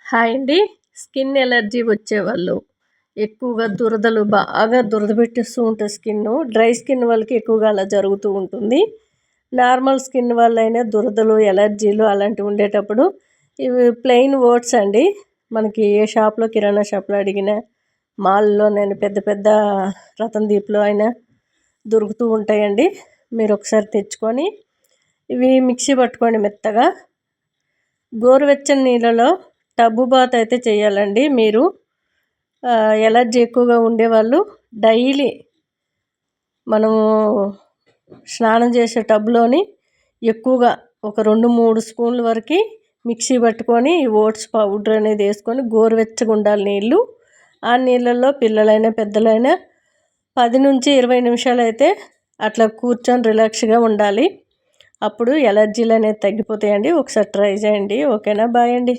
Hi అండి. Skin allergy వచ్చేవాళ్ళు ఎక్కువగా బాగా దురద పెట్టేస్తూ ఉంటుంది స్కిన్ను. డ్రై స్కిన్ వాళ్ళకి ఎక్కువగా అలా జరుగుతూ ఉంటుంది. నార్మల్ స్కిన్ వాళ్ళైనా దురదలు, ఎలర్జీలు అలాంటివి ఉండేటప్పుడు ఇవి ప్లెయిన్ ఓట్స్ అండి. మనకి ఏ షాప్లో కిరాణా షాప్లో అడిగినా, మాల్లోనైనా, పెద్ద పెద్ద రతన్ దీప్లో అయినా దొరుకుతూ ఉంటాయండి. మీరు ఒకసారి తెచ్చుకొని ఇవి మిక్సీ పట్టుకోండి మెత్తగా. గోరువెచ్చని నీళ్ళలో టబ్బు బాత్ అయితే చేయాలండి. మీరు ఎలర్జీ ఎక్కువగా ఉండేవాళ్ళు డైలీ మనము స్నానం చేసే టబ్లోని ఎక్కువగా ఒక 2-3 స్పూన్ల వరకు మిక్సీ పట్టుకొని ఈ ఓట్స్ పౌడర్ అనేది వేసుకొని గోరువెచ్చగా ఉండాలి నీళ్ళు. ఆ నీళ్ళల్లో పిల్లలైనా పెద్దలైనా 10-20 నిమిషాలు అయితే అట్లా కూర్చొని రిలాక్స్గా ఉండాలి. అప్పుడు ఎలర్జీలు అనేది తగ్గిపోతాయండి. ఒకసారి ట్రై చేయండి. ఓకేనా? బాయ్ అండి.